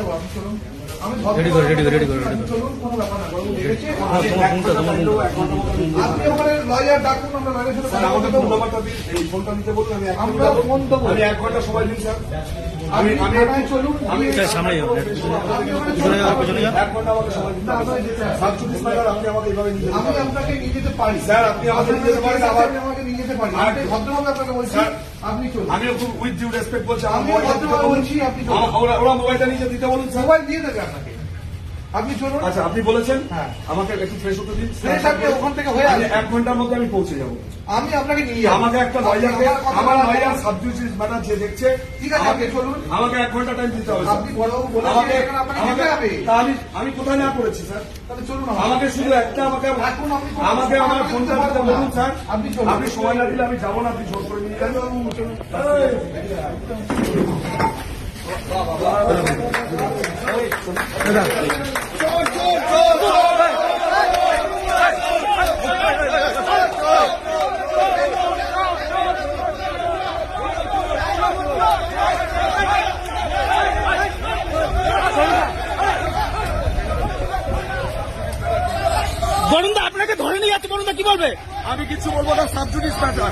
যাবো, আপনি চলুন। আমি রেডি করো। চলুন, কোনো ব্যাপার না, বাবু দেখেছি। আপনি ওখানে লয়ার ডাকুন, আমরা লয়ারের সাথে কথা বলতে দেবো। ফোনটা নিতে বলুন, আমরা ফোন দেবো। আমি 1 ঘন্টা সময় দিন স্যার। আমি চলুন, আমি সামনে যাও, পিছনে যাও। 1 ঘন্টা আমাকে সময় দিন। সাব চব্বিশ ম্যাডাম, আপনি আমাকে এইভাবে নিয়ে যেতে আমি পারেন। আপনাকে নিয়ে যেতে পারি স্যার, আপনি আমাকে নিয়ে যেতে পারেন। আমি আমাকে নিয়ে যেতে পারি। আমি ভদ্রভাবে আপনাকে বলছি, স্যার, আপনি চলুন। আমি খুব উইথ ডিউ রেসপেক্ট বলছি, আমি ভদ্রভাবে বলছি, আপনি চলুন। ওরা মোবাইলটা নিয়ে দিতে বলুন স্যার। মোবাইল দিয়ে দেবে আপনাকে, আপনি চলুন। আচ্ছা, আপনি বলেছেন হ্যাঁ। আমাকে একটু ফ্রেশ হতে দিন। ফ্রেশ আপনি ওখান থেকে হয়ে আসবেন। 1 ঘন্টার মধ্যে আমি পৌঁছে যাবো। আমি আপনাকে নিয়ে যাবো। আমাকে একটা লয়ারকে, আমার লয়ার সাবজুডিস ম্যাটার যে দেখছে, ঠিক আছে, আপনি চলুন। আমাকে 1 ঘন্টা টাইম দিতে হবে। আপনি বড়বাবু বলেছেন, আমাকে এখানে আপনাকে যেতে হবে। তা আমি কোথায় না করেছি স্যার? তাহলে চলুন। আমাকে শুধু একটা এখন আপনি চলুন। আমাকে আমার ফোনটা দিতে বলুন স্যার। আপনি চলুন। আপনি সময় না দিলে আমি যাবো না, আপনি জোর করে নিয়ে যান। বরুণ দা আপনাকে ধরে নিয়ে যাচ্ছে, বরুণ দা কি বলবে? আমি কিছু বলবো না, সাবজুডিস ম্যাটার।